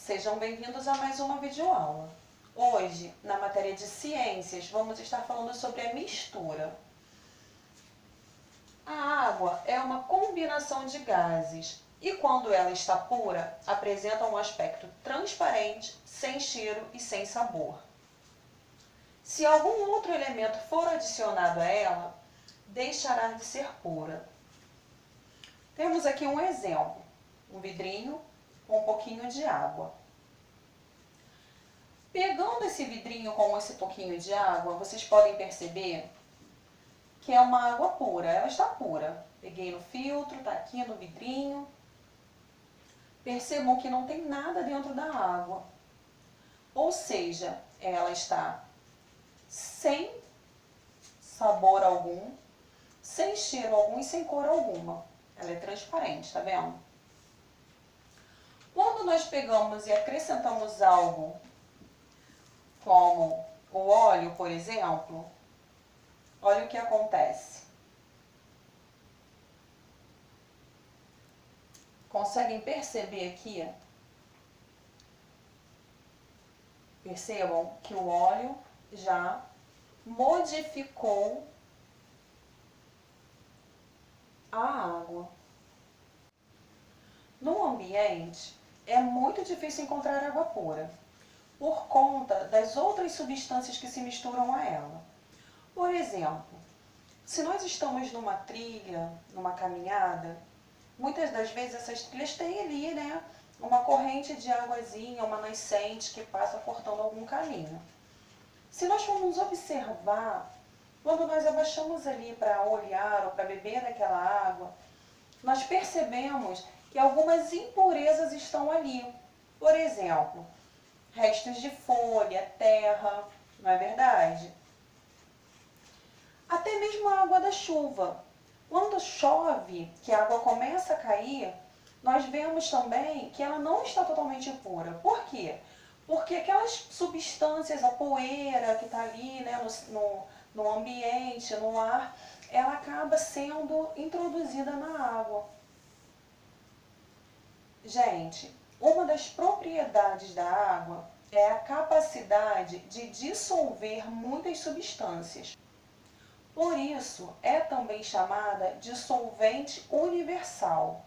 Sejam bem-vindos a mais uma videoaula. Hoje, na matéria de ciências, vamos estar falando sobre a mistura. A água é uma combinação de gases e, quando ela está pura, apresenta um aspecto transparente, sem cheiro e sem sabor. Se algum outro elemento for adicionado a ela, deixará de ser pura. Temos aqui um exemplo, um vidrinho com um pouquinho de água. Pegando esse vidrinho com esse pouquinho de água, vocês podem perceber que é uma água pura, ela está pura. Peguei no filtro, está aqui no vidrinho. Percebam que não tem nada dentro da água. Ou seja, ela está sem sabor algum, sem cheiro algum e sem cor alguma. Ela é transparente, tá vendo? Quando nós pegamos e acrescentamos algo como o óleo, por exemplo, olha o que acontece. Conseguem perceber aqui? Percebam que o óleo já modificou a água. No ambiente, é muito difícil encontrar água pura, por conta das outras substâncias que se misturam a ela. Por exemplo, se nós estamos numa trilha, numa caminhada, muitas das vezes essas trilhas têm ali, uma corrente de águazinha, uma nascente que passa cortando algum caminho. Se nós formos observar, quando nós abaixamos ali para olhar ou para beber daquela água, nós percebemos que algumas impurezas estão ali. Por exemplo, restos de folha, terra, não é verdade? Até mesmo a água da chuva. Quando chove, que a água começa a cair, nós vemos também que ela não está totalmente pura. Por quê? Porque aquelas substâncias, a poeira que está ali no ambiente, no ar, ela acaba sendo introduzida na água. Gente, uma das propriedades da água é a capacidade de dissolver muitas substâncias. Por isso, é também chamada de solvente universal.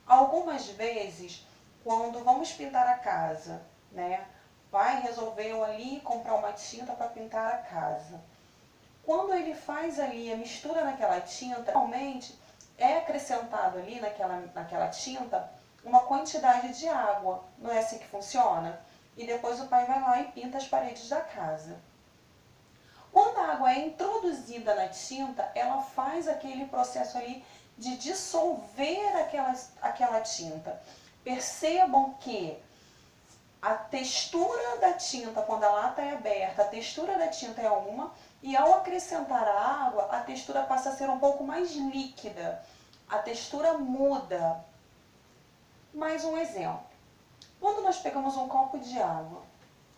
Algumas vezes, quando vamos pintar a casa, o pai resolveu ali comprar uma tinta para pintar a casa. Quando ele faz ali a mistura naquela tinta, realmente é acrescentado ali naquela tinta uma quantidade de água. Não é assim que funciona? E depois o pai vai lá e pinta as paredes da casa. Quando a água é introduzida na tinta, ela faz aquele processo ali de dissolver aquela tinta. Percebam que a textura da tinta, quando a lata é aberta, a textura da tinta é uma, e ao acrescentar a água, a textura passa a ser um pouco mais líquida. A textura muda. Mais um exemplo. Quando nós pegamos um copo de água,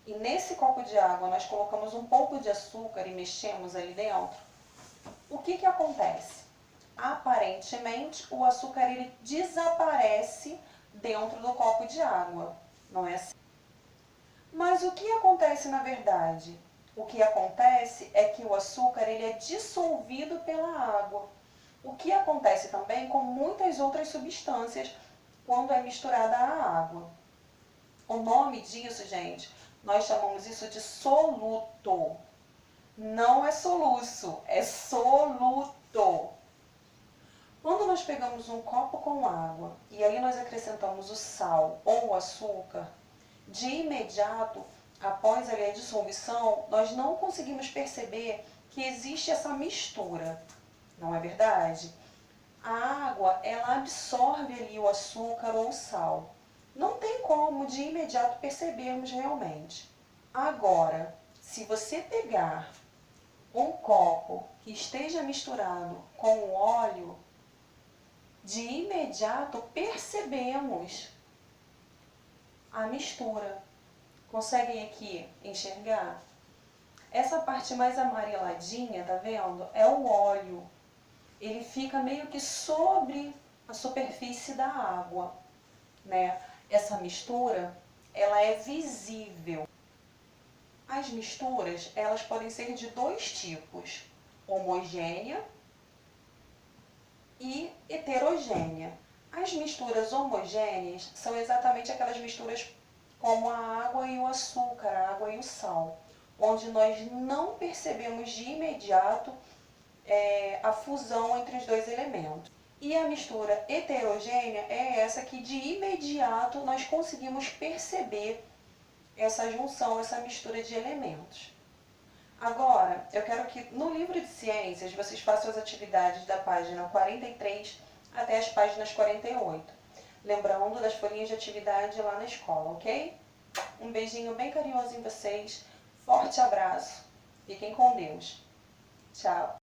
e nesse copo de água nós colocamos um pouco de açúcar e mexemos ali dentro, o que acontece? Aparentemente, o açúcar ele desaparece dentro do copo de água, não é assim? Mas o que acontece na verdade? O que acontece é que o açúcar ele é dissolvido pela água. O que acontece também com muitas outras substâncias quando é misturada à água. O nome disso, gente, nós chamamos isso de soluto. Não é soluço, é soluto. Quando nós pegamos um copo com água e aí nós acrescentamos o sal ou o açúcar, de imediato, após ali a dissolução, nós não conseguimos perceber que existe essa mistura. Não é verdade? A água, ela absorve ali o açúcar ou o sal. Não tem como de imediato percebermos realmente. Agora, se você pegar um copo que esteja misturado com o óleo, de imediato percebemos a mistura. Conseguem aqui enxergar? Essa parte mais amareladinha, tá vendo? É o óleo. Ele fica meio que sobre a superfície da água, Essa mistura, ela é visível. As misturas, elas podem ser de dois tipos, homogênea e heterogênea. As misturas homogêneas são exatamente aquelas misturas como a água e o açúcar, a água e o sal, onde nós não percebemos de imediato a fusão entre os dois elementos. E a mistura heterogênea é essa que de imediato nós conseguimos perceber essa junção, essa mistura de elementos. Agora, eu quero que no livro de ciências vocês façam as atividades da página 43 até as páginas 48. Lembrando das folhinhas de atividade lá na escola, ok? Um beijinho bem carinhoso em vocês, forte abraço, fiquem com Deus. Tchau!